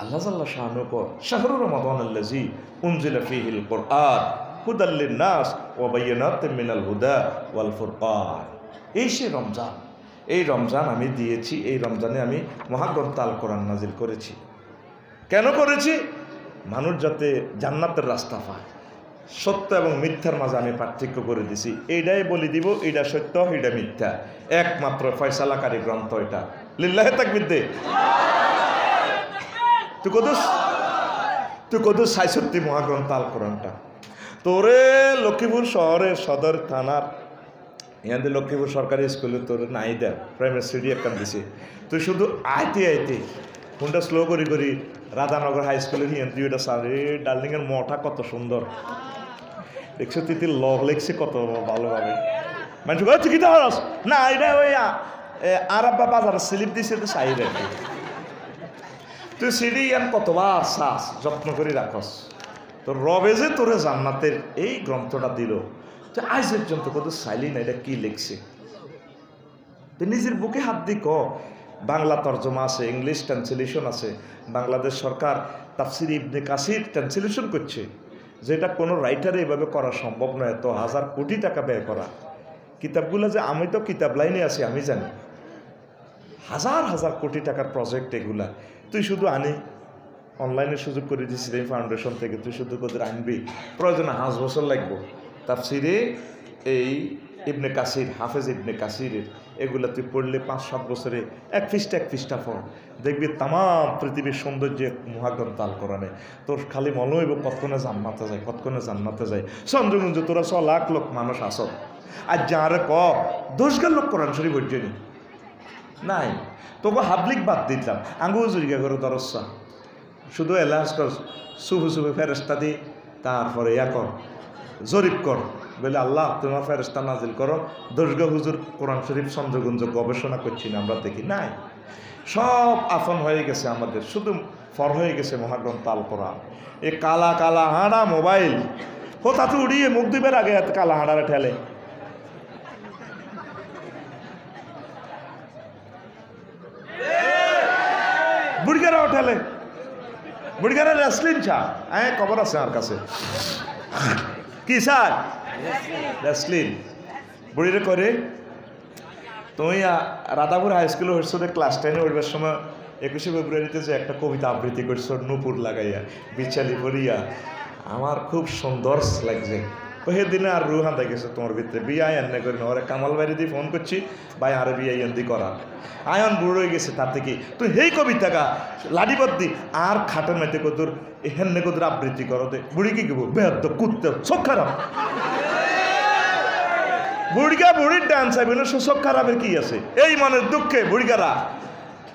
আল্লাহ জাল্লা শাআনহু কয় শাহরু রমাদানাল্লাযী উনজিলা ফীহিল কুরআন হুদাল লিন-নাস ওয়া বায়িনাতিন মিনাল হুদা ওয়াল ফুরকান। এই সে রমজান, এই রমজান আমি দিয়েছি, এই রমজানে আমি মহাগ্রন্থ আল কোরআন নাজিল করেছি। কেন করেছি? মানুষ যাতে জান্নাতের রাস্তা পায়। সত্য এবং মিথ্যার মাঝে আমি পার্থক্য করে দিছি। এইটাই বলে দিব, এইটা সত্য, এইটা মিথ্যা। একমাত্র ফয়সালাকারী গ্রন্থ এটা। লিল্লাহি তাকবীর দে। তুই কদুস ৬৬ মহাগ্রন্থ আল কোরআনটা তোরে লক্ষ্মীপুর শহরের সদর থানার ইয়াদের লক্ষ্মীপুর সরকারি স্কুলে তোর নাই দেয় প্রাইমারি সিডি একটা দিছে। তুই শুধু আইতে আইতে কোনটা স্লো করি করি রাধানগর হাই স্কুলের হিয়ান তুই ওটা সারে ডার্লিংয়ের মঠা কত সুন্দর দেখছো, তুই লগ লেখছে কত ভালোভাবে। মানুষ তুই কি হরস না এটা ওই আর আব্বা বাজার স্লিপ দিছে তো সাইড আর কি। তুই সিডি ইয়ান কতবার শ্বাস যত্ন করে রাখস। তোর রবে যে তোরে জান্নাতের এই গ্রন্থটা দিল, তো আজ পর্যন্ত কত সাইলি না এটা কি লিখছে। তুই নিজের বুকে হাত দি ক। বাংলা তর্জমা আছে, ইংলিশ ট্রান্সলেশন আছে। বাংলাদেশ সরকার তাফসির ইবনে কাসির ট্রান্সলেশন করছে, যেটা কোনো রাইটারে এভাবে করা সম্ভব নয়। এত হাজার কোটি টাকা ব্যয় করা কিতাবগুলো, যে আমি তো কিতাব লাইনে আছি আমি জানি, হাজার হাজার কোটি টাকার প্রজেক্ট এগুলা। তুই শুধু আনি অনলাইনে সুযোগ করে দিচ্ছি এই ফাউন্ডেশন থেকে, তুই শুধু কোথায় আনবি, প্রয়োজনে 5 বছর লাগবো। তাফসিরে এই ইবনে কাসির, হাফেজ ইবনে কাসিরের এগুলা তুই পড়লে 5-7 বছরে এক পৃষ্ঠা পড়, দেখবি তাম পৃথিবীর সৌন্দর্য মহাগ্রন্থ আল কোরআনে। তোর খালি মনে হইব কতক্ষণে জান্নাতে যায়, কতক্ষণে জান্নাতে যায়। চন্দ্রগঞ্জ তোরা 100 লাখ লোক মানুষ আসত, আর যারে ক 10 লোক কোরআন শরীফ হইজনি নাই। তোকে হাবলিক বাদ দিতাম আঙ্গুল জুরিকা করে দরসা শুধু এলাহাজ কর, শুভে শুভে ফেরেস্তা দি, তারপরে ইয়া কর, জরিপ কর, বলে আল্লাহ তোমার ফেরেস্তা নাজিল করো। দর্গা হুজুর কোরআন শরীফ চন্দ্রগঞ্জ গবেষণা করছি না, আমরা দেখি নাই। সব আফন হয়ে গেছে আমাদের, শুধু ফর হয়ে গেছে মহাগ্রন্থ আল কোরআন। এ কালা কালা হাঁড়া মোবাইল হোতাতে উড়িয়ে মুখ দিবের আগে এত কালা হাঁড়ারে ঠেলে। বুড়িগারাও ঠেলে, বুড়িগারা রেসলিং চা খবর আছে আমার কাছে। কি স্যার রেসলিং বুড়িরে করে। তুমি রাধাপুর হাই স্কুলে হচ্ছে ক্লাস 10-এ উঠবার সময় 21শে ফেব্রুয়ারিতে যে একটা কবিতা আবৃত্তি করছো নূপুর লাগাইয়া বিচালি পড়িয়া, আমার খুব সুন্দর লাগছে। ওই দিনে আর রুহান দেখেছে তোমার ভিতরে বিয়ে এনে করি না। ওরা কামাল বাড়ি দিয়ে ফোন করছি, ভাই আর বিয়ে এন্দি করা আয়ন বুড়ো হয়ে গেছে। তার থেকে তুই এই কবিতাটা লাডিবদ্দি আর খাটের মেতে কদুর হেন্নে কদুর আবৃত্তি করো দে। বুড়ি কি কেবো বেহদ্দ কুত্তে চোখ খারাপ, বুড়িগা বুড়ির ডান্স আইবে না, চোখ খারাপের কি আছে। এই মনের দুঃখে বুড়িগারা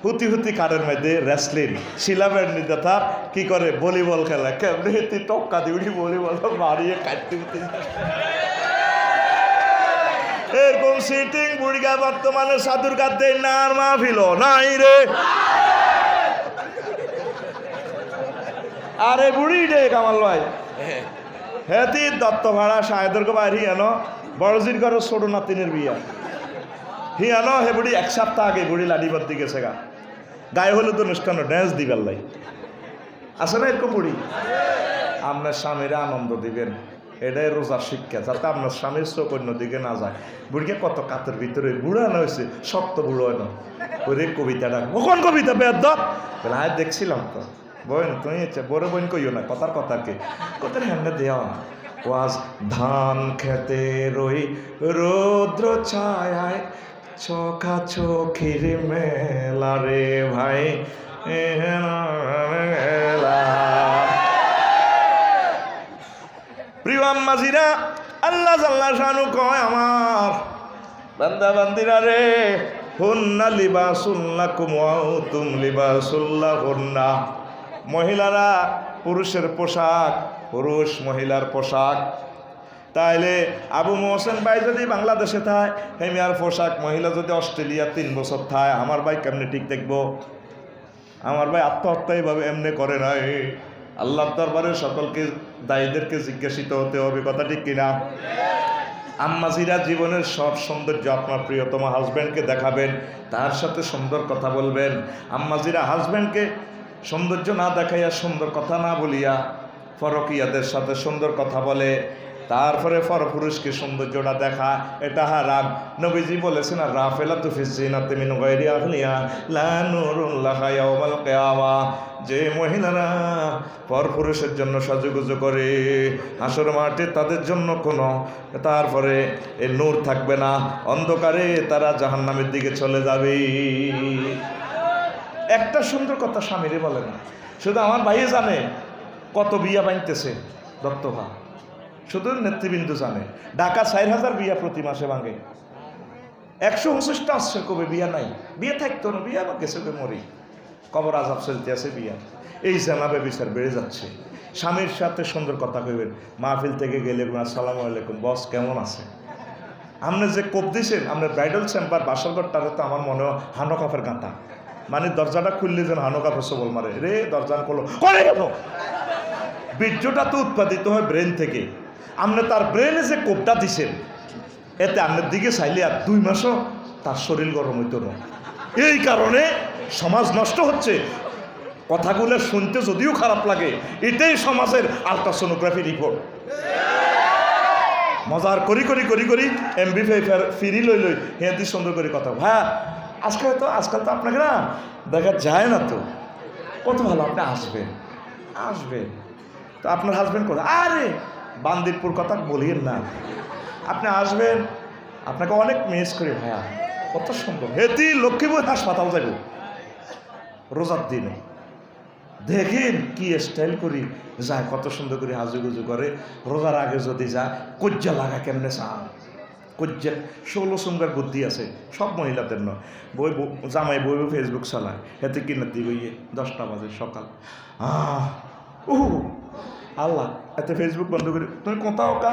হুতি হুতি কাঠের মধ্যে রেসলিং শিলাবের নিদাতা কি করে ভলিবল খেলা, কেমনি তুই টক্কা দিবি ভলিবল মারিয়ে কাটতে উঠতে। এরকম সিটিং বুড়িগা বর্তমানে সাধুর কাঁদতে না আর মাহফিল নাই রে। আরে বুড়ি রে কামাল ভাই হেতি দত্ত ভাড়া সাহেদরকে বাইরে আনো বড়জির ঘর ছোট নাতিনের বিয়া হিয়ানো। হে বুড়ি 1 সপ্তাহ আগে বুড়ি লাডিবদ্দি গেছে গা, গায়ে হলুদ অনুষ্ঠান ড্যান্স দিবার লাই আছে না এরকম বুড়ি। আপনার স্বামীরা আনন্দ দিবেন, এটাই রোজার শিক্ষা, যাতে আপনার স্বামীর চোখ অন্য দিকে না যায়। বুড়িকে কত কাতের ভিতরে বুড়ো আনা হয়েছে, শক্ত বুড়ো হয় না। ওরে কবিতাটা কখন কবিতা বেদ বলে হ্যাঁ দেখছিলাম তো বোন, তুমি বড় বোন কইও না, কথার কথাকে কোথায় হ্যান্ডে দেওয়া না। ওয়াজ ধান খেতে রই রৌদ্র ছায় চোখা চোখের মেলা রে ভাই মেলা। প্রিয় আম্মাজিরা, আল্লাহ জাল্লা শানু কয় আমার বান্দা বান্দিরা রে, হুন্না লিবাসুল লাকুম ওয়া আনতুম লিবাসুল লাহুন্না। মহিলারা পুরুষের পোশাক, পুরুষ মহিলার পোশাক। তাইলে আবু মোহসেন ভাই যদি বাংলাদেশে থায়, হেমিয়ার পোশাক মহিলা যদি অস্ট্রেলিয়া 3 বছর থায়, আমার ভাই কেমনে ঠিক দেখবো? আমার ভাই আত্মহত্যা এইভাবে এমনি করে নাই। আল্লাহর দরবারে সকলকে দায়ীদেরকে জিজ্ঞাসিত হতে হবে, কথা ঠিক কিনা? আম্মাজিরা জীবনের সব সৌন্দর্য আপনার প্রিয়তম হাজব্যান্ডকে দেখাবেন, তার সাথে সুন্দর কথা বলবেন। আম্মাজিরা হাজব্যান্ডকে সৌন্দর্য না দেখাইয়া সুন্দর কথা না বলিয়া পরকীয়াদের সাথে সুন্দর কথা বলে, তারপরে পরপুরুষকে সৌন্দর্যটা দেখা, এটা হারাম। নবীজি বলেছেন আর রাফেলাতু ফি জিনাতি মিন গায়রি আহলিয়া লা নূরুন লাহা ইয়াওমাল কিয়ামা, যে মহিলারা পরপুরুষের জন্য সাজুগুজু করে হাসর মাঠে তাদের জন্য কোনো তারপরে এই নূর থাকবে না, অন্ধকারে তারা জাহান্নামের দিকে চলে যাবে। একটা সুন্দর কথা স্বামীরে বলে না, শুধু আমার ভাইয়ে জানে কত বিয়া বাঁধতেছে দত্তভা, শুধু নেতৃবৃন্দ জানে। ঢাকা 4000 বিয়া প্রতি মাসে ভাঙে, 129টা আসছে কবে বিয়া নাই, বিয়ে থাকতো না, বিয়া গেছে মরি, কবর আজাব চলতে আছে বিয়া। এই জানাবে বিচার বেড়ে যাচ্ছে। স্বামীর সাথে সুন্দর কথা কইবেন, মাহফিল থেকে গেলে আসসালামু আলাইকুম বস কেমন আছে। আপনি যে কোপ দিয়েছেন আপনার ব্রাইডাল চেম্বার বাসরঘরটারে তো আমার মনে হয় হানো কাপের গাঁথা, মানে দরজাটা খুললে যেন হানো কাপের সবল মারে রে, দরজা করলো করে গেল। বীর্যটা তো উৎপাদিত হয় ব্রেন থেকে, আপনি তার ব্রেনে যে কোপটা দিছেন এতে আপনার দিকে চাইলে আর 2 মাসও তার শরীর গরম হইত না। এই কারণে সমাজ নষ্ট হচ্ছে। কথাগুলো শুনতে যদিও খারাপ লাগে, এটাই সমাজের আলট্রাসোনোগ্রাফি রিপোর্ট। মজার করি করি করি করি এমবি ফিরি লই লই হেঁদি সুন্দর করে কথা। হ্যাঁ আজকাল তো আপনাকে না দেখা যায় না, তো কত ভালো আপনি আসবেন আসবেন। তো আপনার হাজব্যান্ড করে আরে বান্দিরপুর কথা বলিয়েন না, আপনি আসবেন, আপনাকে অনেক মিস করি ভাইয়া, কত সুন্দর। হেতি লক্ষ্মীপুর হাসপাতাল যাব রোজার দিনে, দেখেন কি স্টাইল করি যায়, কত সুন্দর করে হাজুগুজু করে। রোজার আগে যদি যায় কজ্জা লাগা কেমনে চান, কজ্জা 16 সুন্দর বুদ্ধি আছে সব মহিলাদের নয়। জামাই বই ফেসবুক চালায়, হেতে কিনে দিবে 10টা বাজে সকাল। আল্লাহ এতে ফেসবুক বন্ধ করি, তুমি কোথাও কা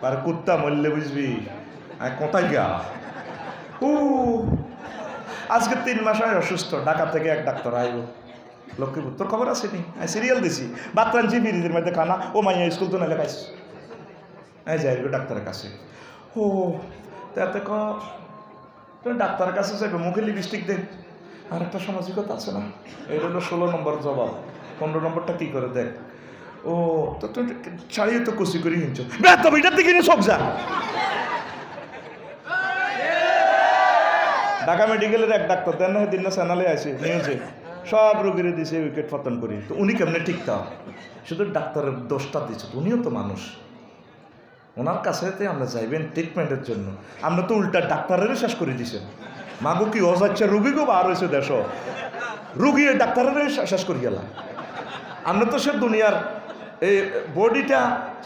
আর কুত্তা মরলে বুঝবি কোথায় গা। আজকে 3 মাস হয় অসুস্থ, ঢাকা থেকে এক ডাক্তার আইব লক্ষ্মীপুর, তোর খবর আছে নি? সিরিয়াল দিছি বাতরানছি ফিরিজের মধ্যে খানা, ও মাইয়া স্কুল তো নাহলে খাইস, যাই ডাক্তারের কাছে। ও তাতে তুমি ডাক্তারের কাছে যাইবে, মুখে লিপস্টিক দেন, আর একটা সামাজিকতা আছে না, এটা হলো 16 নম্বর জবাব, 15 নম্বরটা কী করে দেখ। ও তো তুমি ছাড়িয়ে তো কুচি করে হিনছো, তবে এটার দিকে নিয়ে সব যা। ঢাকা মেডিকেলের এক ডাক্তার দেন না, দিন না চ্যানেলে আছে নিউজে, সব রোগীরে দিছে উইকেট পতন করি। তো উনি কেমনে ঠিকঠাক, শুধু ডাক্তারের দোষটা দিচ্ছে, উনিও তো মানুষ, ওনার কাছে আমরা যাইবেন ট্রিটমেন্টের জন্য, আমরা তো উল্টা ডাক্তারেরও শেষ করে দিছেন। মাগো কি অযাচ্ছে রুগীকেও বার হয়েছে দেশ, রুগী ডাক্তারেরও শেষ করি গেলাম। আমরা তো সে দুনিয়ার এই বডিটা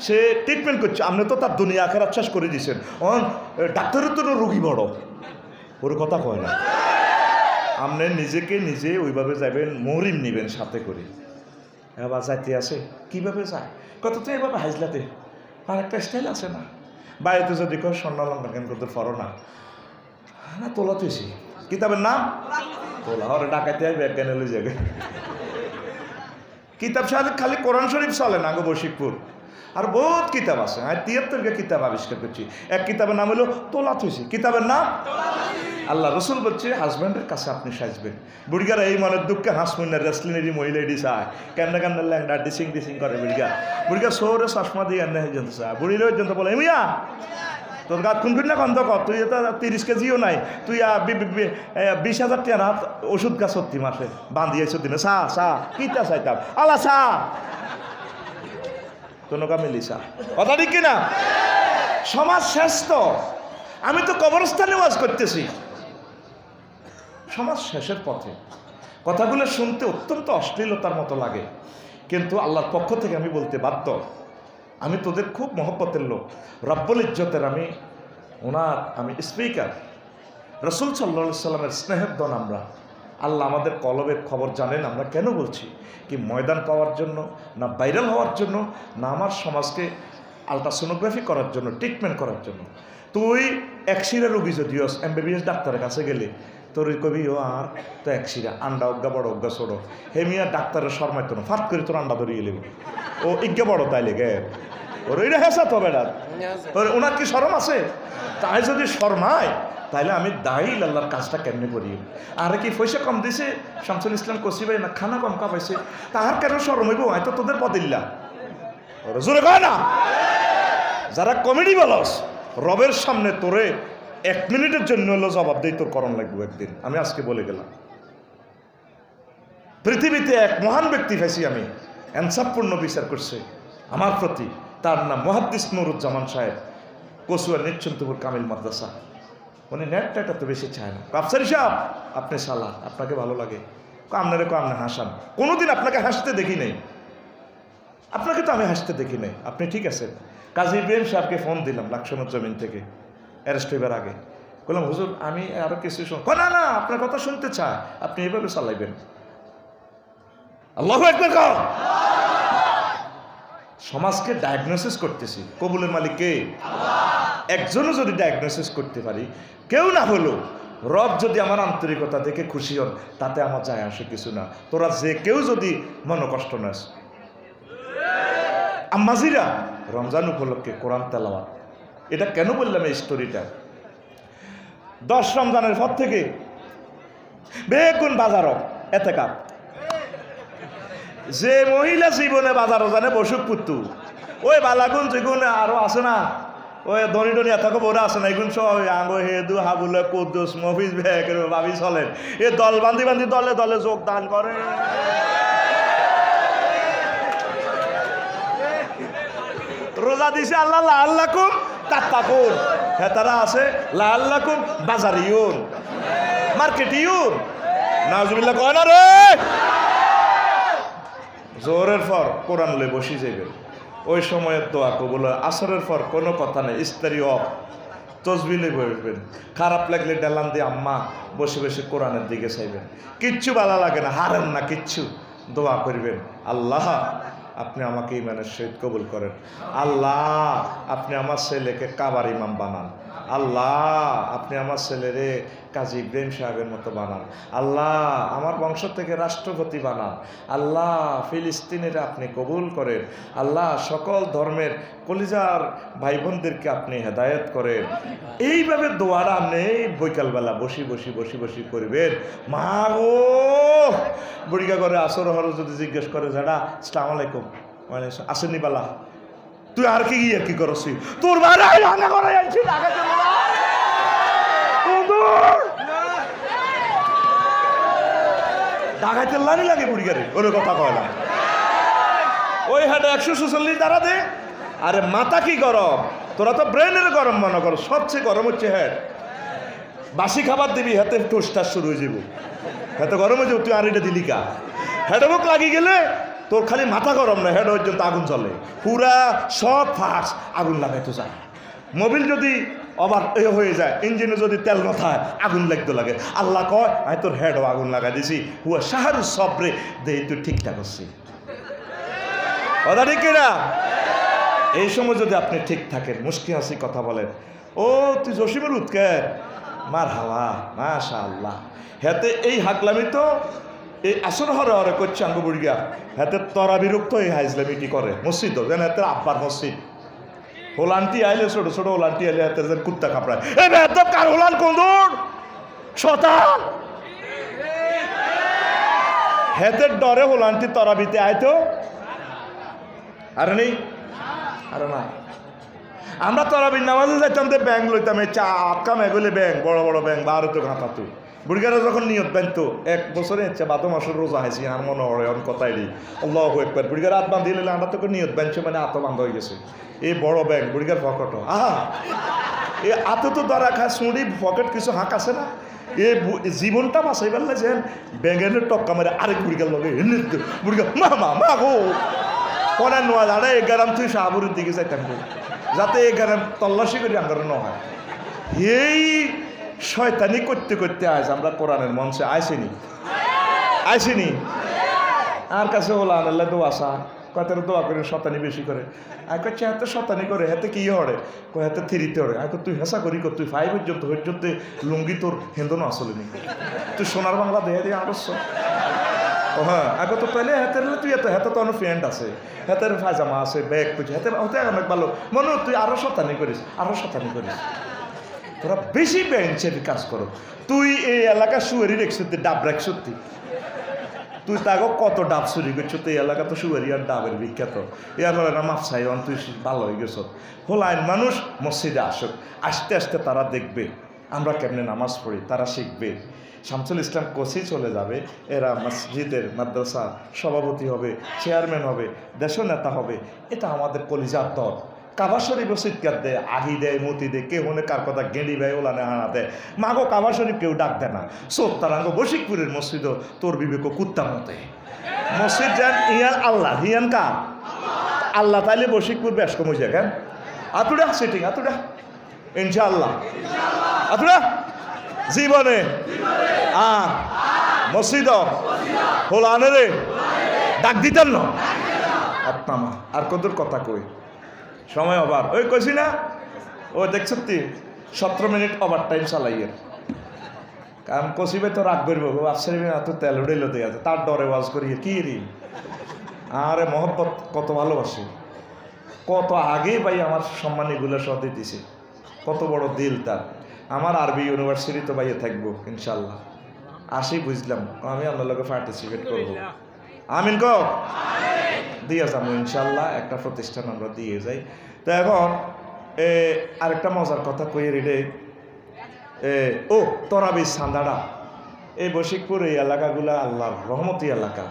সে ট্রিটমেন্ট করছে, আপনি তো তার দুনিয়া আখেরাত শেষ করে দিয়েছেন। ডাক্তারের তো রুগী বড়, ওর কথা কয় না। আপনি নিজেকে নিজে ওইভাবে যাবেন, মহরিম নেবেন সাথে করে। এবার যাইতে আছে কীভাবে যায়, কত তো এভাবে হাইজলাতে আর একটা স্টাইল আছে না। বাড়িতে যদি কেউ স্বর্ণ লঙ্কা কেন করতে পারো না, না তোলা তুইছি কিতাবের নাম তোলা, ওরা ডাকাইতে আসবে এক ক্যানেলে যাবে। কিতাব সাথে খালি কোরআন শরীফ চলে না গো বশিকপুর, আর বহুত কিতাব আছে। আমি 73টা কিতাব আবিষ্কার করছি। এক কিতাবের নাম হলো তোলা থুইছি, কিতাবের নাম আল্লাহ রসুল বলছে হাজব্যান্ডের কাছে আপনি সাজবেন। বুড়িগারা এই মনের দুঃখে হাসমুন্নার রেসলিনেরই মহিলা এডি চায়, কেমনে কেমনে ল্যাংডা ডিসিং ডিসিং করে বুড়িগা সৌরে চশমা দিয়ে এনে পর্যন্ত চায়। বুড়ির পর্যন্ত বলে মিয়া তোর গাত খুন না কন্ধ কর, তুই তো 30 কেজিও নাই, তুই 20,000 টাকা হাত ওষুধ গাছ সত্যি মাসে বান্ধিয়েছ দিনে চা চা কিতা চাইতাম আলা চা তোনকা মিলিসা, কথা ঠিক কিনা? সমাজ শ্রেষ্ঠ। আমি তো কবরস্থানে ওয়াজ করতেছি, সমাজ শেষের পথে। কথাগুলো শুনতে অত্যন্ত অশ্লীলতার মতো লাগে, কিন্তু আল্লাহর পক্ষ থেকে আমি বলতে বাধ্য, আমি তোদের খুব মহব্বতের লোক, রব্বুল ইজ্জতের আমি স্পিকার। রসুল সাল্লাল্লাহু আলাইহি সাল্লামের স্নেহের দন আমরা। আল্লাহ আমাদের কলবের খবর জানেন। আমরা কেন বলছি, কি ময়দান পাওয়ার জন্য না ভাইরাল হওয়ার জন্য না আমার সমাজকে আলট্রাসোনোগ্রাফি করার জন্য, ট্রিটমেন্ট করার জন্য। তুই একশিরা রোগী যদিও MBBS ডাক্তারের কাছে গেলে তোর কবি ও আর তো একশিরা আন্ডা অজ্ঞা বড় অজ্ঞা ছোড়ো, হেমিয়া ডাক্তারের শর্মাইতো না, ফাট করে তোর আন্ডা ধরিয়ে নেবে, ও ইজ্ঞা বড় তাই লেগে ওর ওইটা হেসা তো বেড়ার, ওনার কি শরম আছে? তাই যদি শর্মায় তাইলে আমি দায়ী আল্লাহর কাজটা কেমনে করি। আর কি পয়সা কম দিছে শামসুল ইসলাম কসি ভাই না, খানা কম খাওয়াইছে, তাহার কেন শরম হইব? হয়তো তোদের পদিল্লা জোরে কয় না। যারা কমেডি বলস রবের সামনে তোরে 1 মিনিটের জন্য হলো জবাব দেই, তোর করণ লাগবে একদিন। আমি আজকে বলে গেলাম, পৃথিবীতে এক মহান ব্যক্তি পাইছি আমি, ইনসাফপূর্ণ বিচার করছে আমার প্রতি। তার নাম মুহাদ্দিস নুরুজ্জামান সাহেব, কচুয়া নিশ্চন্তপুর কামিল মাদ্রাসা। উনি নেটটা তো বেশি চায় না। আফসারি সাহেব আপনি সালা, আপনাকে ভালো লাগে, আপনারে আপনি হাসান, কোনোদিন আপনাকে হাসতে দেখি নাই, আপনাকে তো আমি হাসতে দেখি নাই, আপনি ঠিক আছেন। কাজী ইব্রাহিম সাহেবকে ফোন দিলাম লাকসামের জমিন থেকে অ্যারেস্ট হইবার আগে, বললাম হুজুর আমি আরো কিছু না না আপনার কথা শুনতে চায়, আপনি এইভাবে চালাইবেন। আল্লাহু আকবার কও। সমাজকে ডায়াগনোসিস করতেছি, কবুলের মালিক কে? একজনও যদি ডায়াগনোসিস করতে পারি, কেউ না হলো রব যদি আমার আন্তরিকতা দেখে খুশি হন, তাতে আমার যায় আসে কিছু না। তোরা যে কেউ যদি মনোকষ্ট নাস। আম্মাজিরা রমজান উপলক্ষে কোরআন তেলাওয়াত, এটা কেন বললাম এই স্টোরিটা? 10 রমজানের পর থেকে বেগুন বাজারও এতেকাপ, যে মহিলা জীবনে বাজারও জানে বসুক পুত্তু, ওই বালাগুন যেগুন আরো আছে না, ওই ধনী ধনী এতকে বড় আছে না, এগুন সব আঙ্গো হেদু হাবুলে কুদ্দুস মফিজ ভেকের ভাবি চলেন, এ দল বান্ধি বান্ধি দলে দলে যোগদান করে। রোজা দিছে আল্লাহ লাআল্লাকুম তাত্তাকুন, হেতারা আছে লাআল্লাকুম বাজারিউন মার্কেটিউন। নাউজুবিল্লাহ কয় না রে। জোহরের পর কোরআন লয়ে বসি যাবে, ওই সময়ের দোয়া কবুল হয়। আসরের পর কোনো কথা নেই, ইস্তারি অফ, তসবিলে বসবেন। খারাপ লাগলে ডালান দিয়ে আম্মা বসে বসে কোরআনের দিকে চাইবেন, কিচ্ছু ভালো লাগে না, হারেন না কিচ্ছু, দোয়া করবেন আল্লাহ আপনি আমাকে ইমানের সহিত কবুল করেন, আল্লাহ আপনি আমার ছেলেকে কাবার ইমাম বানান, আল্লাহ আপনি আমার ছেলেরে কাজী ইব্রাহিম সাহেবের মতো বানান, আল্লাহ আমার বংশ থেকে রাষ্ট্রপতি বানান, আল্লাহ ফিলিস্তিনের আপনি কবুল করেন, আল্লাহ সকল ধর্মের কলিজার ভাই বোনদেরকে আপনি হেদায়েত করেন। এইভাবে দোয়ারা নেই বৈকালবেলা বসি বসি বসি বসি করবেন। মা গো বুড়িকা করে আসর হর যদি জিজ্ঞেস করে যারা আসসালামু আলাইকুম, মানে আসেনি বালা, তুই আর কি গিয়ে কি করছি, তোর বাড়ি রান্না করে যাচ্ছি ডাকাইতে লানি লাগে বুড়িগারে, ওর কথা কয় না, ওই হাটে 146 দ্বারা দে। আরে মাথা কি গরম, তোরা তো ব্রেনের গরম মনে করো, সবচেয়ে গরম হচ্ছে হেড। বাসি খাবার দিবি হাতে টোস্টার শুরু হয়ে যাব, হাতে গরম হয়ে যাব, তুই আর এটা দিলি কা, হেডে মুখ লাগি গেলে তোর খালি মাথা গরম না, হেড পর্যন্ত আগুন জ্বলে, পুরা সব ফাঁস আগুন লাগাইতে যায়। মোবিল যদি আবার এ হয়ে যায়, ইঞ্জিনে যদি তেল না থাকে আগুন লাগতে লাগে। আল্লাহ কয় আমি তোর হেডও আগুন লাগাই দিছি, হুয়া শাহরু সবরে দে তুই ঠিকঠাক করছি, কথা ঠিক কিনা? এই সময় যদি আপনি ঠিক থাকেন, মুশকি হাসি কথা বলেন, ও তুই জসিমের উৎকের মার হাওয়া মাশা আল্লাহ, হেতে এই হাকলামি তো এই আসর হরে হরে করছে আঙ্গ বুড়িয়া, হাতে তরা বিরক্ত এই হাইজলামিটি করে মসজিদ, যেন হাতের আব্বার মসজিদ। হোলান্টি আইলে ছোট ছোট হোলান্টি আইলে হাতের যেন কুত্তা কাপড়ায়, এই বেদব কার হোলান কোন্দর শতান, হেতের ডরে হোলান্টি তরাবিতে আইতো আরে নেই, আরে না আমরা তরাবির নামাজে যাইতাম, ব্যাংক লইতাম, এই চা আটকাম এগুলি ব্যাংক, বড় বড় ব্যাংক ভারতীয় ঘাঁটাতো বুড়িগারা যখন নিয়ত বানতো 1 বছরে ইচ্ছা 12 মাসের রোজা হাইছি, আর মনে হয় অন কথাই রি আল্লাহু আকবার, বুড়িগার হাত বান্ধি দিলে আমরা তোকে নিয়ত বানছে, মানে আত বান্ধ হয়ে গেছে। এই বড় ব্যাংক বুড়িগার পকেট, আহা এই আত তো ধরা খায় সুঁড়ি পকেট কিছু হাঁক আছে না, এই জীবনটা বাঁচাই পারলে যে ব্যাঙ্গের টক্কা মারে আরেক বুড়িগার লগে বুড়িগা মা মা মা গো কনে নোয়া জানে 11 তুই শাহপুরের দিকে যাইতাম যাতে 11 তল্লাশি করি আঙ্গার ন হয়। এই শয়তানি করতে করতে আজ আমরা কোরআনের মঞ্চে আইসিনি আর কাছে হলো আল্লাহ দোয়া আসা কয়তার দোয়া করে শতানি বেশি করে, আর কচ্ছে হাতে শতানি করে হাতে কি হরে, কয় হাতে থ্রিতে হরে, আর তুই হেসা করি কর, তুই 5 পর্যন্ত পর্যন্ত লুঙ্গি তোর হেন্দনও আসলে নি, তুই সোনার বাংলা দেহে দিয়ে আড়স্য। ও হ্যাঁ আগে তো পেলে হাতের তুই এত হাতে তো অনেক ফ্রেন্ড আছে, হাতের পায়জামা আছে, ব্যাগ করছি হাতে হতে অনেক ভালো মনে তুই আরো শতানি করিস, তোরা বেশি বেঞ্চের কাজ করো। তুই এই এলাকা শুয়ারি রেখছ, ডাব রাখছ, তুই তাকে কত ডাব চুরি করছো, তো এই এলাকা তো শুয়ারি আর ডাবের বিখ্যাত। ইয়ার হলে না মাপসাই তুই ভালো হয়ে গেছ। হোলাইন মানুষ মসজিদে আসুক, আস্তে আস্তে তারা দেখবে আমরা কেমনে নামাজ পড়ি, তারা শিখবে। শামসুল ইসলাম কোচই চলে যাবে, এরা মসজিদের মাদ্রাসা সভাপতি হবে, চেয়ারম্যান হবে, দেশীয় নেতা হবে। এটা আমাদের কলিজার দল। কাবা শরীফ চিৎকার দেয়, আহি দেয়, মতি দেয়, কেউ মনে কার কথা গেঁড়ি ভাই ওলানে হানা দেয়। মাগো কাবা শরীফ কেউ ডাক দেয় না। সোত্তারাঙ্গ বশিকপুরের মসজিদও তোর বিবেক কুত্তার মতে। মসজিদ যান ইয়ান আল্লাহ, হিয়ান কার আল্লাহ, তাইলে বশিকপুর বেশ কম হয়ে যায়। কেন আতুডা সিটিং আতুডা ইনশাআল্লাহ আতুডা জীবনে মসজিদ হোলানে রে ডাক দিতেন না আপনামা। আর কদুর কথা কই, সময় ওভার ওই কইছি না, ও দেখছ 17 মিনিট ওভার টাইম চালাইয়ের। কারণ কষিবে তো রাগ করবো, আফসারি এত তেল উড়ে লতে আছে, তার ডরে ওয়াজ করি কি রি। আরে মহব্বত কত ভালোবাসি, কত আগে ভাই আমার সম্মানীগুলো সহ দিতেছে, কত বড় দিল তার। আমার আরবি ইউনিভার্সিটি তো ভাইয়ে থাকবো ইনশাল্লাহ, আসি বুঝলাম আমি আপনার লোকে পার্টিসিপেট করবো। আমিন ক দিয়ে যাবো ইনশাল্লাহ, একটা প্রতিষ্ঠান আমরা দিয়ে যাই। তো এখন আরেকটা মজার কথা কই রে, ও তরাবি সান্দাড়া এই বশিকপুর এই এলাকাগুলা আল্লাহর রহমতি এলাকা।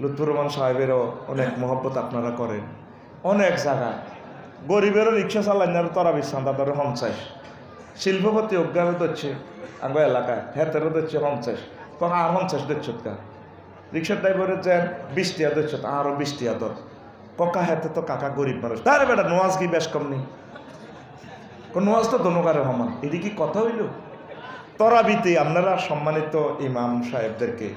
লুৎফুর রহমান সাহেবেরও অনেক মহব্বত আপনারা করেন। অনেক জায়গায় গরিবেরও রিক্সা চালান আর তরাবি সান্দাদার 50, শিল্পপতি অজ্ঞানও দিচ্ছে আঙ্গ এলাকায়, হেতেরও দিচ্ছে 50, তখন আর 50 দিচ্ছ কা। রিক্সার ড্রাইভারের যেন 20 টিয়া দিচ্ছ, আরও 20 টিয়া দর। ককা হেতে তো কাকা গরিব মানুষ, তারে বেটা নোয়াজ কি বেশ কম নেই, নোয়াজ তো দনকারে সমান। এটি কি কথা হইল? তরাবিতে আপনারা সম্মানিত ইমাম সাহেবদেরকে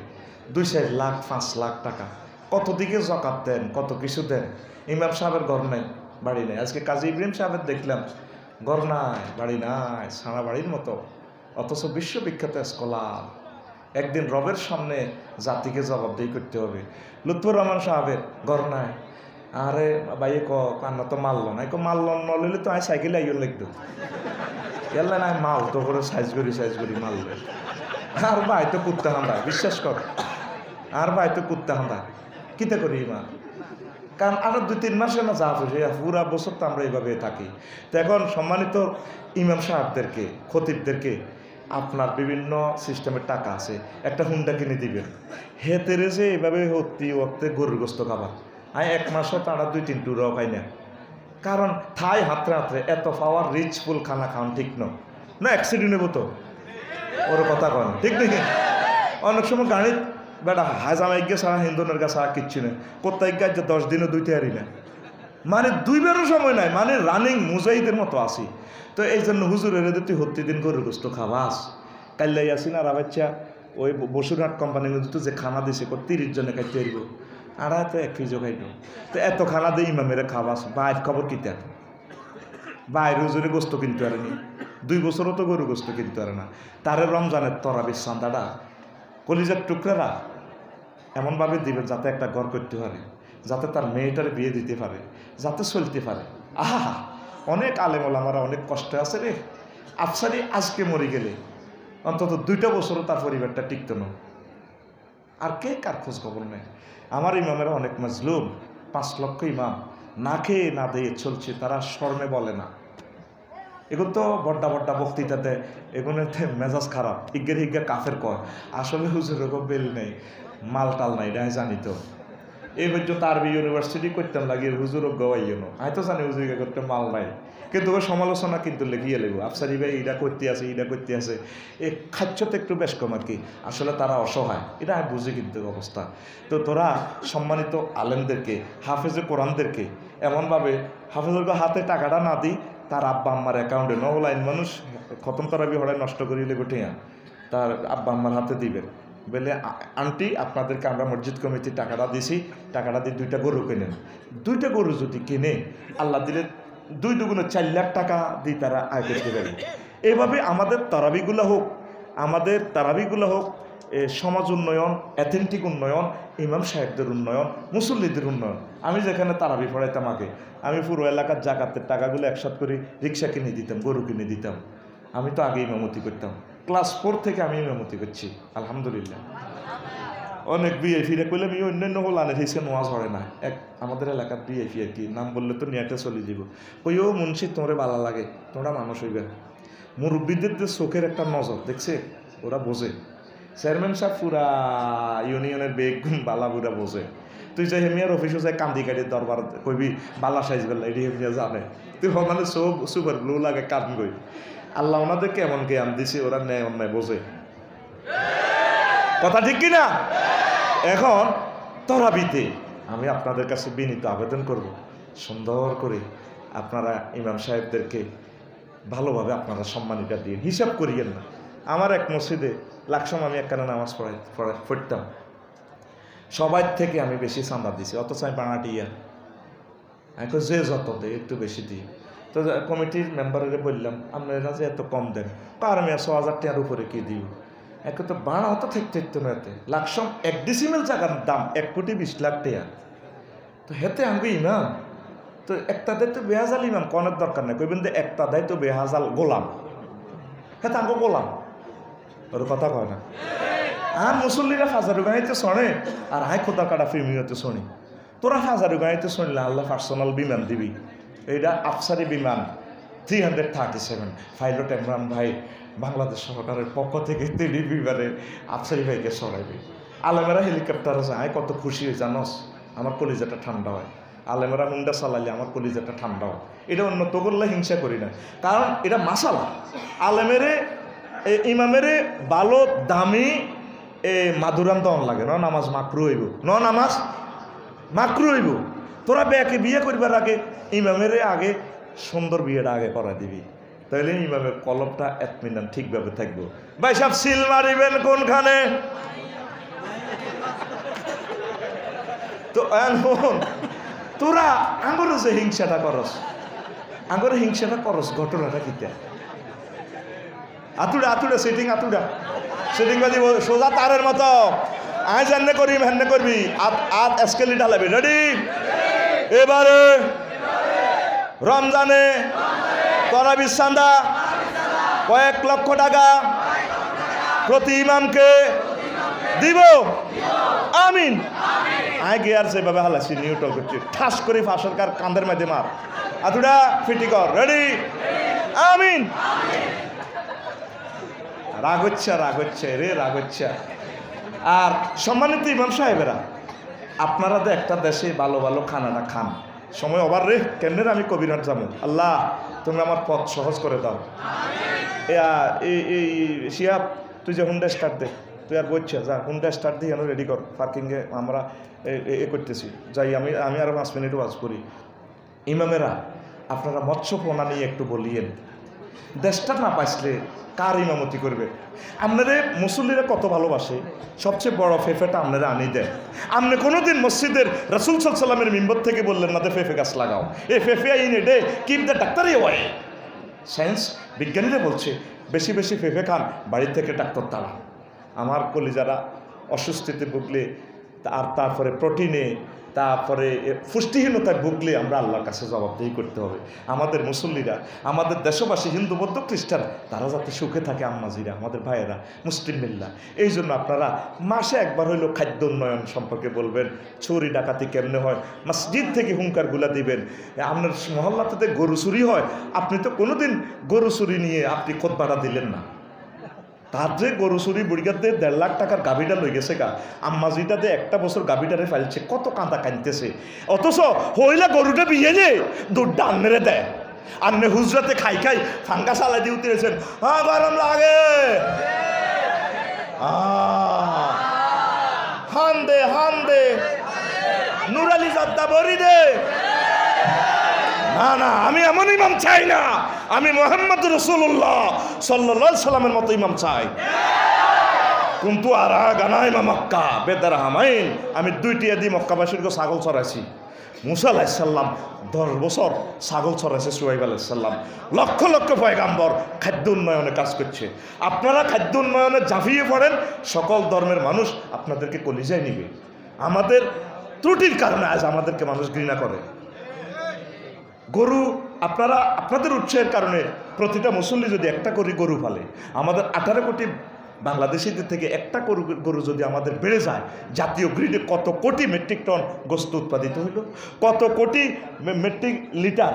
2-4 লাখ 5 লাখ টাকা কত দিকে জকাত দেন, কত কিছু দেন। ইমাম সাহেবের ঘর নাই, বাড়ি নেই। আজকে কাজী ইব্রাহিম সাহেবের দেখলাম ঘর নাই, বাড়ি নাই, সারা বাড়ির মতো, অথচ বিশ্ববিখ্যাত স্কলার। একদিন রবের সামনে জাতিকে জবাবদিহি করতে হবে। লুৎফুর রহমান সাহেবের ঘর নাই। আরে ভাইয়ে কান্না তো মারল না, মারল নলে তো আমি সাইকেলে আইন লাগতো, এলা না মাল তো করে সাইজ করি মারলে। আর ভাই তো কুত্তা হান্দা, বিশ্বাস কর, আর ভাই তো কুত্তা হান্দা কিতে করি মা। কারণ আরো 2-3 মাসে না যা বুঝে পুরা বছর তো আমরা এইভাবে থাকি। তো এখন সম্মানিত ইমাম সাহেবদেরকে, খতিবদেরকে আপনার বিভিন্ন সিস্টেমের টাকা আছে, একটা হুন্ডা কিনে দিবেন। হেতেরে যে এইভাবে হতি ওক্তে গরুর গোস্ত খাবার, আমি 1 মাসও তারা 2-3 টুরাও খাই না। কারণ থাই হাতরে এত পাওয়ার রিচফুল খানা খাওয়ান ঠিক না, অ্যাক্সিডেন্ট হবো তো ওর কথা কন ঠিক দেখি। অনেক সময় গাড়ি বেটা হাজামা গিয়ে সারা হিন্দুনের কাছে আর কিচ্ছু নেই, কোথায় গিয়ে 10 দিনও 2 হারি না, মানে 2 বেরও সময় নাই, মানে রানিং মুজাহিদের মতো আসি। তো এই জন্য হুজুরের তুই হত্যি দিন গরুর গোস্ত খাবাস। কাল্লাই আসি না রাবাচ্চা ওই বসুরহাট কোম্পানি কিন্তু যে খানা দিছে 30 জনে খাইতে আসব, আর তো 1 পিজও খাইত। তো এত খানা দিয়ে ইমামেরা খাবাস, বাইর খবর কিতে বাইরে হুজুরে গোস্ত কিনতে পারেনি, 2 বছরও তো গরু গোস্ত কিনতে পারে না। তারে রমজানের তরাবির চাঁদাটা কলিজার টুকরারা এমনভাবে দিবেন যাতে একটা ঘর করতে পারে, যাতে তার মেয়েটার বিয়ে দিতে পারে, যাতে চলতে পারে। আহা, অনেক আলেম ওলামারা অনেক কষ্টে আছে রে। আফসারি আজকে মরে গেলে অন্তত 2টা বছরও তার পরিবারটা টিকত না। আর কে কার খোঁজ খবর নেই। আমার ইমামেরা অনেক মাজলুম, 5 লক্ষ ইমাম না খেয়ে না দিয়ে চলছে, তারা শর্মে বলে না। এগুলো তো বড্ডা বক্তৃতাতে এগুলোতে মেজাজ খারাপ, হিগ্গা কাফের কয়। আসলে হুজুরের বেল নেই, মাল টাল নাই, এটা জানি তো। এই পর্যন্ত আরবি ইউনিভার্সিটি করতাম লাগে হুজুরও গাওয়াইও না, আমি তো জানি হুজুর করতে মাল নাই, কিন্তু ওই সমালোচনা কিন্তু লেগিয়ে লেগো আফসারি ভাই এটা করতে আছে এই খাচ্ছতে একটু বেশ কম আর কি। আসলে তারা অসহায়, এটা আমি বুঝি কিন্তু অবস্থা। তো তোরা সম্মানিত আলেমদেরকে, হাফেজে কোরআনদেরকে এমনভাবে হাফেজের হাতে টাকাটা না দিই, তার আব্বা আম্মার অ্যাকাউন্টে নলাইন মানুষ খতম তারাবি হড়ায় নষ্ট করিলে গোটিয়া তার আব্বা আম্মার হাতে দিবেন, বলে আন্টি আপনাদেরকে আমরা মসজিদ কমিটির টাকাটা দিছি, টাকাটা দিয়ে 2টা গরু কেনেন। 2টা গরু যদি কিনে আল্লাহ দিলে 2 দুগুণে 4 লাখ টাকা দিয়ে তারা আয় করতে পারে। এইভাবে আমাদের তারাবিগুলো হোক সমাজ উন্নয়ন, অ্যাথেন্টিক উন্নয়ন, ইমাম সাহেবদের উন্নয়ন, মুসল্লিদের উন্নয়ন। আমি যেখানে তারাবি পড়াইতাম আগে, আমি পুরো এলাকার জাকাতের টাকাগুলো একসাথে করে রিক্সা কিনে দিতাম, গরু কিনে দিতাম। আমি তো আগে ইমামতি করতাম, ক্লাস 4 থেকে আমি ইমামতি করছি আলহামদুলিল্লাহ। অনেক বিএফিরা কইলাম এই অন্যান্য হলানের হিসেবে নোয়াজ হয় না, এক আমাদের এলাকার বিএফি আর কি, নাম বললে তো নিয়াটা চলে যাব। ওই ও মুন্সি তোমরা ভালো লাগে, তোমরা মানুষ হইবে। মুরব্বীদের যে চোখের একটা নজর দেখছে, ওরা বোঝে। চেয়ারম্যান সাহেব পুরা ইউনিয়নের বেগুন বালা বুড়া বোঝে। তুই যে হেমিয়ার অফিসে যাই কান্দি কাটি দরবার কইবি বালা সাইজ বেলা এটি হেমিয়া জানে, তুই মানে সব সুপার ব্লু লাগে কান কই। আল্লাহ ওনাদের কেমন জ্ঞান দিছে, ওরা ন্যায় অন্যায় বোঝে। কথা ঠিক কিনা? এখন তরাবিতে আমি আপনাদের কাছে বিনীত আবেদন করব, সুন্দর করে আপনারা ইমাম সাহেবদেরকে ভালোভাবে আপনারা সম্মানিত দিন, হিসাব করিয়েন না। আমার এক মসজিদে লাকসাম আমি একখানা নামাজ পড়তাম, সবার থেকে আমি বেশি চাঁদা দিছি, অথচ আমি বানাটিয়া এখন যে যত দেয় একটু বেশি দিই। তো কমিটির মেম্বারের বললাম আপনারা যে এত কম দেন, কার আমি 100,000 টাকার উপরে কি দিই, এক তো বাড়া হতো থাকতো না। এতে লাকসাম 1 ডিসিমেল জায়গার দাম 1,20,00,000 টাকা। তো হেতে আমি ইমাম তো একটাদের তো বেহাজাল ইমাম কনের দরকার নেই, কইবেন যে একটা দেয় তো বেহাজাল গোলাম, হেতে আমি গোলাম, ওর কথা কয় না। আর মুসল্লিরা ফাজারু গাইতে শোনে আর হাই খোদা কাটা ফিমিতে শুনি। তোরা ফাজারু গাইতে শুনলে আল্লাহ পার্সোনাল বিমান দিবি, এইটা আফসারি বিমান 337 পাইলট ইমরান ভাই বাংলাদেশ সরকারের পক্ষ থেকে তিনি বিমানে আফসারি ভাইকে সরাইবে। আলেমেরা হেলিকপ্টারে যায়, কত খুশি হয়ে জানোস, আমার কলিজাটা ঠান্ডা হয়। আলেমেরা হুন্ডা চালাইলে আমার কলিজাটা ঠান্ডা হয়। এটা অন্য তো করলে হিংসা করি না, কারণ এটা মাসালা। আলেমেরে ইমামেরে ভালো দামি মাদুরাম দন লাগে, নামাজ মাকরু হইব, নামাজ মাকরু হইব। তোরা বেয়াকে বিয়ে করবার আগে ইমামেরে আগে সুন্দর বিয়েটা আগে করা দিবি, তাহলে ইমামের কলবটা এতমিনান ঠিকভাবে থাকবো। ভাই সব সিল মারিবেন কোনখানে? তো তোরা আঙ্গরে যে হিংসাটা করস, আঙ্গরে হিংসাটা করস, ঘটনাটা কিতা? আতুড়া সেটিং বাজি সোজা তারের মতো আয় জানলে করবি হ্যান্নে করবি, আত এসকেলি ঢালাবি। রেডি? এবারে রমজানে তরাবির চাঁদা কয়েক লক্ষ টাকা প্রতি ইমামকে দিব। আমিন। আয় গিয়ার সেভাবে হালাসি নিউটল করছি, ঠাস করে ফাঁসের কার কান্দের মধ্যে মার, আতুড়া ফিটি কর। রেডি? আমিন। রাগ হচ্ছে রে, রাগ হচ্ছে। আর সম্মানিত ইমাম সাহেবেরা, আপনারা তো একটা দেশে ভালো ভালো খানাটা খান, সময় অবার রে কেমনে আমি কবিরাট যাবো, আল্লাহ তুমি আমার পথ সহজ করে দাও। এই শিয়াব তুই যে হুন্ডা স্টার্ট দে, তুই আর বলছে যা হুন্ডা স্টার্ট দিয়ে রেডি কর, পার্কিংয়ে আমরা করতেছি, যাই আমি আরও 5 মিনিট ওয়াজ করি। ইমামেরা আপনারা মৎস্যপোনা নিয়ে একটু বলিয়েন, দেশটা না পাইসলে কার ইমামতি করবে? আপনারা মুসল্লিরা কত ভালোবাসে, সবচেয়ে বড় ফেফেটা আপনারা আনি দেয়। আপনি কোনোদিন মসজিদের রাসূল সাল্লাল্লাহু আলাইহি ওয়াসাল্লামের মিম্বর থেকে বললেন না যে ফেফে গাছ লাগাও, এই ফেফে আইনে day keep the doctor away. Science বিজ্ঞানীরা বলছে বেশি বেশি ফেফে খান, বাড়ির থেকে ডাক্তার তাড়ান। আমার কলিজারা অসুস্থতে ভুগলে আর তারপরে প্রোটিনে, তারপরে পুষ্টিহীনতায় ভুগলে আমরা আল্লাহর কাছে জবাবদিহি করতে হবে। আমাদের মুসল্লিরা, আমাদের দেশবাসী, হিন্দু বৌদ্ধ খ্রিস্টান, তারা যাতে সুখে থাকে, আম্মাজিরা, আমাদের ভাইয়েরা, মুসলিম মিল্লা। এই জন্য আপনারা মাসে একবার হইলেও খাদ্য উন্নয়ন সম্পর্কে বলবেন, চুরি ডাকাতি কেমনে হয়, মসজিদ থেকে হুঙ্কারগুলা দিবেন। আপনার মহল্লাতে গরু চুরি হয়, আপনি তো কোনোদিন গরু চুরি নিয়ে আপনি খোদবাটা দিলেন না। তার যে গরু চুরি বুড়িগাতে 1.5 লাখ টাকার গাভীটা লই গেছে গা, আম্মাজিটাতে 1 বছর গাভীটারে ফাইলছে, কত কাঁদা কাঁদতেছে, অথচ হইলা গরুটা বিয়ে যে দুধটা আন্নেরে দেয়। আন্নে হুজরাতে খাই ফাঙ্কা চালাই দিয়ে উঠতেছেন, হ্যাঁ গরম লাগে, হান দে নুরালি জর্দা বরি দে। না আমি এমন ইমাম চাই না, আমি মুহাম্মদ রাসূলুল্লাহ সাল্লাল্লাহু আলাইহি সাল্লামের মতো ইমাম চাই। কিন্তু আরা গানাইমা মক্কা বেদারহামাইন, আমি 2টি আদি মক্কাবাসীকে ছাগল চড়াইছি। মুসা আলাইহিস সালাম 10 বছর ছাগল চড়াইছে, সুহাইব আলাইহিস সালাম, লক্ষ লক্ষ পয়গাম্বর খাদ্য উন্নয়নে কাজ করছে। আপনারা খাদ্য উন্নয়নে ঝাঁপিয়ে পড়েন, সকল ধর্মের মানুষ আপনাদেরকে কলিজায় নিবে। আমাদের ত্রুটির কারণে আজ আমাদেরকে মানুষ ঘৃণা করে। গরু আপনারা আপনাদের উৎসাহের কারণে প্রতিটা মুসল্লি যদি একটা করে গরু পালে, আমাদের 18 কোটি বাংলাদেশিদের থেকে একটা গরু যদি আমাদের বেড়ে যায়, জাতীয় গ্রিডে কত কোটি মেট্রিক টন গোস্ত উৎপাদিত হইল, কত কোটি মেট্রিক লিটার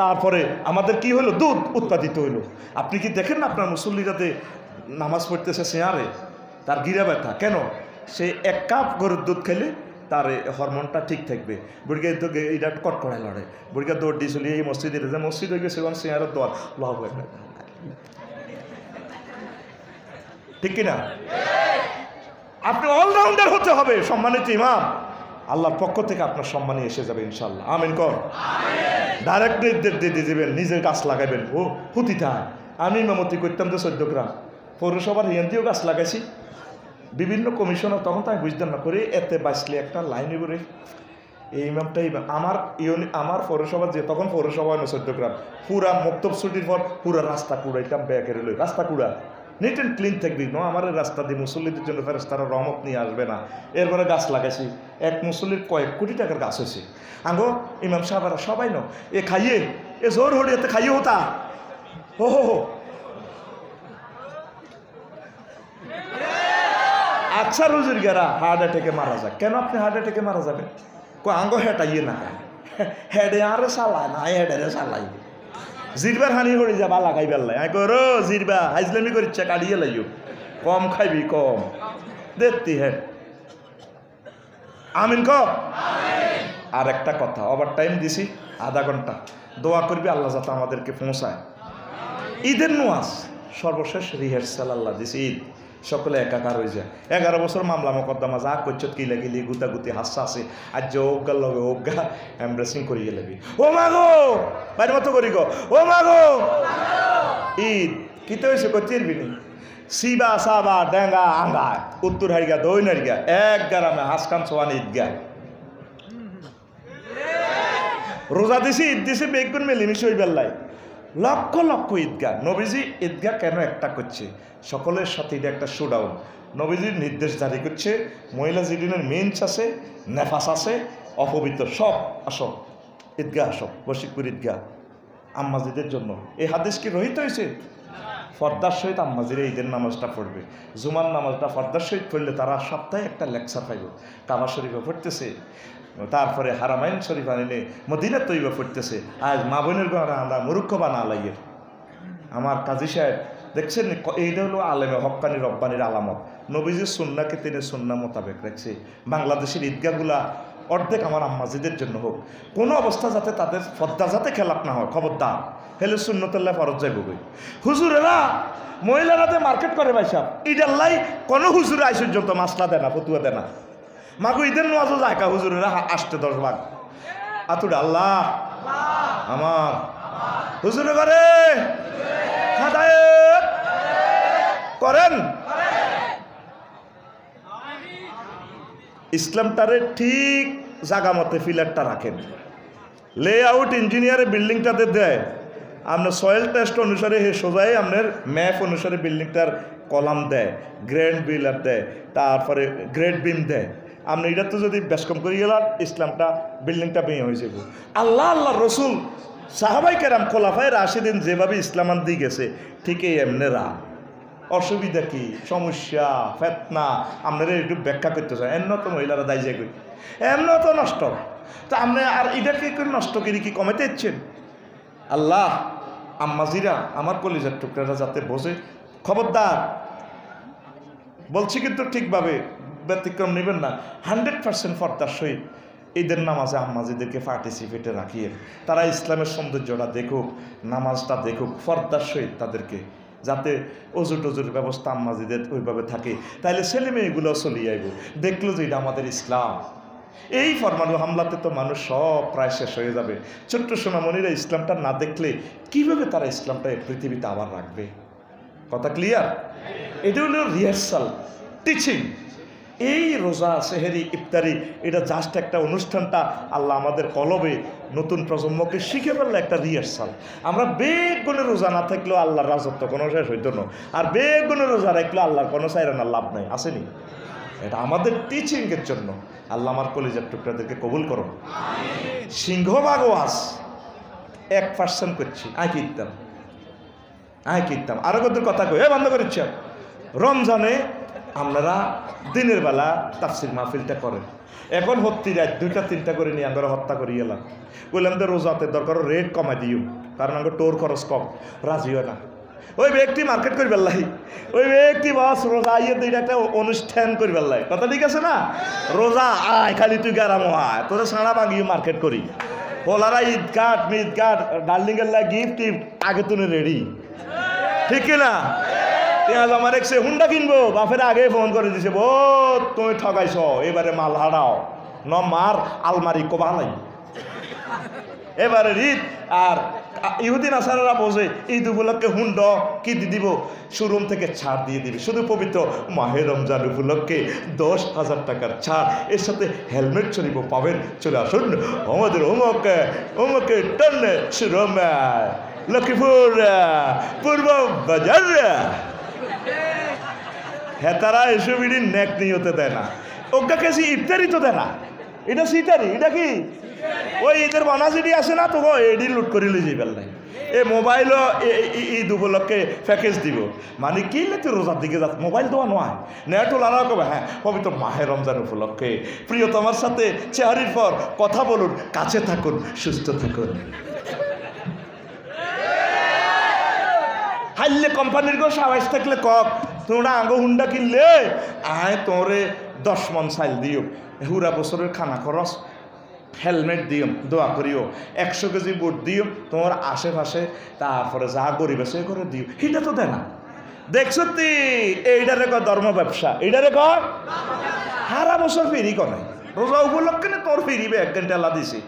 তারপরে আমাদের কি হলো, দুধ উৎপাদিত হইল। আপনি কি দেখেন না আপনার মুসল্লিরাতে নামাজ পড়তেছে শেয়ারে, তার গিরা ব্যথা কেন? সে 1 কাপ গরুর দুধ খেলে তার হরমোনটা ঠিক থাকবে। বুড়িকে তো এটা কটকড়ায় লড়ে, বুড়িকে দৌড় দিয়ে চলি এই মসজিদে, যে মসজিদ হয়ে গেছে শেয়ারের দোয়ার লভ একটা, ঠিক কিনা? আপনি অলরাউন্ডার হতে হবে সম্মানিত ইমাম, আল্লাহর পক্ষ থেকে আপনার সম্মানই এসে যাবে ইনশাল্লাহ। আমিন কর। ডাইরেক্ট নির্দেশ দিয়ে দেবেন, নিজের গাছ লাগাবেন। ও হুতিটা আমি ইমামতি করতাম তো 14 গ্রাম পৌরসভার হিয়ান্তিও গাছ লাগাইছি, বিভিন্ন কমিশনার, তখন তো আমি বুঝতাম না করে এতে বাঁচলে একটা লাইনে করে এই ইমামটাই আমার পৌরসভা, যে তখন পৌরসভা 14 গ্রাম, পুরা মক্তব ছুটির পর পুরা রাস্তা কুড়াইতাম, ব্যাগের লই রাস্তা কুড়া নিট অ্যান্ড ক্লিন থাকবি ন, আমার রাস্তা দিয়ে মুসল্লিদের জন্য ফেরেশতারা রহমত নিয়ে আসবে না। এরপরে গাছ লাগাইছি, এক মুসল্লির কয়েক কোটি টাকার গাছ হয়েছে। আঙ্গো ইমাম সাহেবরা সবাই ন এ খাইয়ে এ জোর হড়িয়াতে খাইয়ে হতা হো হো হো। আচ্ছা রুজির গেরা হার্ট অ্যাটাকে মারা যায় কেন? আপনি হার্ট অ্যাটাকে মারা যাবেন? আঙ্গো হেঁটাইয়ে না, হেডে আরে চালায় না, হেডে চালাই জিরবার হানি করে যাবা লাগাই বেল্লাই আই করো জিরবা হাইজলামি করে ইচ্ছা কাটিয়ে লাইও, কম খাইবি কম দেখতি হেড। আমিন ক। আর একটা কথা, ওভার টাইম দিছি আধা ঘন্টা, দোয়া করবি আল্লাহ যাতে আমাদেরকে পৌঁছায়। ঈদের নোয়াজ সর্বশেষ রিহার্সাল আল্লাহ দিছি, ঈদ সকলে একাকার হয়ে যায়। 11 বছর মামলা মোকদ্দমা যা করছত কিলাকিলি গুতাগুতি হাসা আছে, আজ যে ওগা লগে ওগা এমব্রেসিং করিয়ে লেবি, ও মাগো বাইর মতো করি গো, ও মাগো। ঈদ কিতে হয়েছে করতে নি সিবা সাবা ডেঙ্গা আঙ্গা উত্তর হারিগা দই নারিগা এক গ্রামে হাসকান সোয়ান ঈদগা রোজা দিছি, ঈদ দিছি, বেগুন মেলিমিশি ওই বেল্লাই লক্ষ লক্ষ ঈদগাহ। নবীজি ঈদগাহ কেন একটা করছে? সকলের সাথে এটা একটা শোডাউন। নবীজির নির্দেশ জারি করছে, মহিলা যেদিনের মেন্স আছে, নেফাস আছে, অপবিত্র সব আসো ঈদগাহ, আসো বশিকপুর ঈদগাহ আম্মাজিদের জন্য। এই হাদিস কি রহিত হয়েছে? ফর্দার সহিত আম্মাজিরা ঈদের নামাজটা পড়বে, জুমার নামাজটা ফর্দার সহিত পড়লে তারা সপ্তাহে একটা লেকচার পাইব। কাবা শরীফে পড়তেছে, তারপরে হারামাইন শরীফ আনিলে মদিনা তৈবা পড়তেছে। আজ মা বোনের ঘরে আমরা মুরুক্ষ বানা আলাইয়ে। আমার কাজী সাহেব দেখছেন, এইটা হলো আলেমে হক্কানি রব্বানির আলামত। নবীজির সুন্নাকে তিনি সুন্না মোতাবেক রাখছে। বাংলাদেশের ঈদগাহগুলা অর্ধেক আমার আম্মাজিদের জন্য হোক, কোনো অবস্থা যাতে তাদের ফদ্দা যাতে খেলাপ না হয়, খবরদার। হেলে সুন্নতুল্লাহ ফরজ যাইব বই। হুজুরেরা মহিলারাতে মার্কেট করে ভাই সাহেব, ঈদাল্লাই কোনো হুজুরে আইসর্যন্ত মাসলা দেয় না, ফতুয়া দেয় না। মাগো ঈদের নোয়াজও যায় কা হুজুরেরা আসতে 10 ভাগ আতুর আল্লাহ আমার হুজুরে করে হাদায়েত করেন। ইসলামটারে ঠিক জায়গা মতে ফিলারটা রাখেন। লে আউট ইঞ্জিনিয়ারের বিল্ডিংটাতে দেয়, আপনার সয়েল টেস্ট অনুসারে হে সোজাই আপনার ম্যাপ অনুসারে বিল্ডিংটার কলাম দেয়, গ্র্যান্ড বিল্ডার দেয়, তারপরে গ্রেড বিম দেয়। আপনি এটা তো যদি বেশকম করে গেলাম, ইসলামটা বিল্ডিংটা ভেঙে হয়ে যাবে। আল্লাহ আল্লাহ রসুল সাহাবাই কেরাম খোলাফায়ে রাশিদিন যেভাবে ইসলামান দিয়ে গেছে, ঠিকই এমনেরা। অসুবিধা কি, সমস্যা, ফেতনা আপনারা একটু ব্যাখ্যা করতে চান। এমন তো মহিলারা দায় যায় করি, এমন তো নষ্ট। তা আপনি আর এটাকে নষ্ট করে কি কমাতে ইচ্ছেন? আল্লাহ আম্মাজিরা আমার কলিজার টুকরারা যাতে বোঝে, খবরদার বলছি কিন্তু ঠিকভাবে ব্যতিক্রম নেবেন না। 100% ফর্দার সহিত ঈদের নামাজে আম্মাজিদেরকে পার্টিসিপেটে রাখিয়ে তারা ইসলামের সৌন্দর্যটা দেখুক, নামাজটা দেখুক ফর্দার সহিত তাদেরকে, যাতে অজু টজুর ব্যবস্থা আম্মাজিদের ওইভাবে থাকে। তাইলে ছেলে মেয়েগুলো চলিয়ে আইব, দেখলো যে এটা আমাদের ইসলাম। এই ফরমানু হামলাতে তো মানুষ সব প্রায় শেষ হয়ে যাবে। ছোট্ট সোনামণিরা ইসলামটা না দেখলে কিভাবে তারা ইসলামটা এই পৃথিবীতে আবার রাখবে? কথা ক্লিয়ার? এটা হলো রিহার্সাল, টিচিং। এই রোজা, সেহেরি, ইফতারি এটা জাস্ট একটা অনুষ্ঠানটা আল্লাহ আমাদের কলবে নতুন প্রজন্মকে শিখে ফেললে একটা রিহার্সাল। আমরা বেগুনে রোজা না থাকলেও আল্লাহর রাজত্ব কোনো শেষ হইতো না, আর বেগুনে রোজা রাখলেও আল্লাহর কোনো সাইরানার লাভ নাই, আসেনি? এটা আমাদের টিচিংয়ের জন্য। আল্লাহ আমার কলিজার টুকরাদেরকে কবুল করুন। সিংহভাগ ওয়াজ 1% করছি আয় কিনতাম আরো কত কথা কই বন্ধ করেছ রমজানে আপনারা দিনের বেলা তাফসির মাহফিলটা করেন এখন হত্তি রাত 2টা 3টা করে নিয়ে আমরা হত্যা করি এলাম বললাম তো রোজাতে দরকার রেট কমাই দিও কারণ আমরা টোর খরচ কম রাজি হয় না ওই ব্যক্তি মার্কেট করি বেল্লাই ওই ব্যক্তি বস রোজা আইয়ে তুই একটা অনুষ্ঠান করি বেল্লাই কথা ঠিক আছে না রোজা আয় খালি তুই গেরাম আয় তোরা সাড়া ভাঙিয়ে মার্কেট করি ওলারা ঈদ কাট মিদ কাট ডার্লিং এর গিফট আগে তুমি রেডি ঠিক কিনা পেঁয়াজ আমার একসে হুন্ডা কিনবো বাপের আগে ফোন করে দিছে বো তুমি ঠকাইছ এবারে মাল হারাও ন মার আলমারি কোবালাই এবারে ঈদ আর ইহুদিন আসারা বোঝে ঈদ উপলক্ষে হুন্ড কি দিয়ে দিব শোরুম থেকে ছাড় দিয়ে দিবে শুধু পবিত্র মাহে রমজান উপলক্ষে 10,000 টাকার ছাড় এর সাথে হেলমেট চলিব পাবেন চলে আসুন আমাদের অমুকে টন্নে শিরোম লক্ষ্মীপুর পূর্ব বাজার হ্যাঁ তারা এসব ইডি নেক নিয়তে দেয় না ওকে কেসি ইফতারি তো দেয় না এটা সিটারি এটা কি ওই ঈদের বানাজিডি আসে না তো এডি লুট করে লিয়ে যাইবার নাই এ মোবাইলও ঈদ উপলক্ষে প্যাকেজ দিব মানে কি তুই রোজার দিকে যা মোবাইল দেওয়া নয় নেট ওলানো কবে হ্যাঁ পবিত্র মাহে রমজান উপলক্ষে প্রিয়তমার সাথে চেহারির পর কথা বলুন কাছে থাকুন সুস্থ থাকুন হাইলে কোম্পানির গো সাবাইশ থাকলে কক তোমরা আঙ্গো হুন্ডা কিনলে আয় তোরে 10 মন চাইল দিও হুরা বছরের খানা খরচ হেলমেট দিও দোয়া করিও 100 কেজি বুট দিও তোমার আশেপাশে তারপরে যা গরিব আছে করে দিও এটা তো দেয় না দেখছ তুই এইটারে কয় ধর্ম ব্যবসা এইটারে কয় সারা বছর ফিরি করে রোজা উপলক্ষে না তোর ফিরিবে 1 ঘন্টা লা দিছি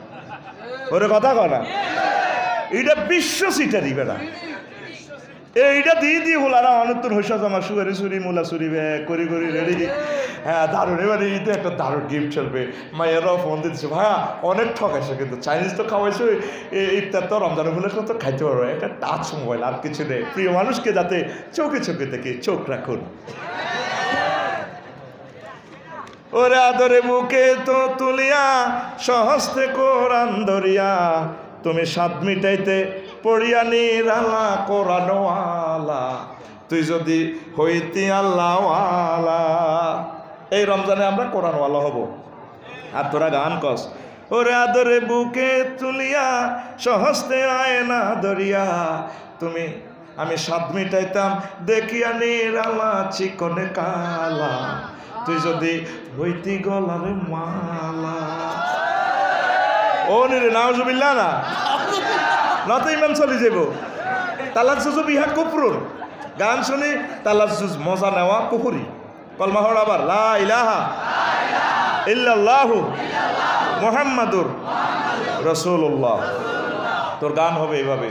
ওরে কথা কয় না এটা বিশ্ব সিটারি বেড়া এইটা দিয়ে হলারা অনন্তর হইসা জমা সুয়ারি সুরি মুলা সুরি করি রেডি হ্যাঁ দারুণ এবারে ঈদে একটা দারুণ গিফট চলবে মায়েরাও ফোন দিচ্ছে ভাইয়া অনেক ঠকাইছে কিন্তু চাইনিজ তো খাওয়াইছো ইফতার তো রমজান উপলক্ষে তো খাইতে পারবো একটা টাচ মোবাইল আর কিছু নেই প্রিয় মানুষকে যাতে চোখে দেখে চোখ রাখুন ওরে আদরে বুকে তো তুলিয়া সহস্তে কোরআন ধরিয়া তুমি স্বাদ মিটাইতে পড়িয়া নিরালা কোরআনওয়ালা তুই যদি হইতি আল্লাহওয়ালা এই রমজানে আমরা কোরআনওয়ালা হব আর তোরা গান কস ওরে আদরে বুকে তুলিয়া সহস্তে আয়না ধরিয়া তুমি আমি স্বাদ মিটাইতাম দেখিয়া নিরালা চিকনে কালা তুই যদি হইতি গলারে মালা ও নিরে নাউজুবিল্লাহ না নত ইমাম চলি যাব তালাজ্জুজ বিহা কুফরুন গান শুনি তালাজ্জুজ মজা নেওয়া কুফরি কলমা হল আবার লা ইলাহা ইল্লাল্লাহু মুহাম্মাদুর রাসূলুল্লাহ তোর গান হবে এইভাবে।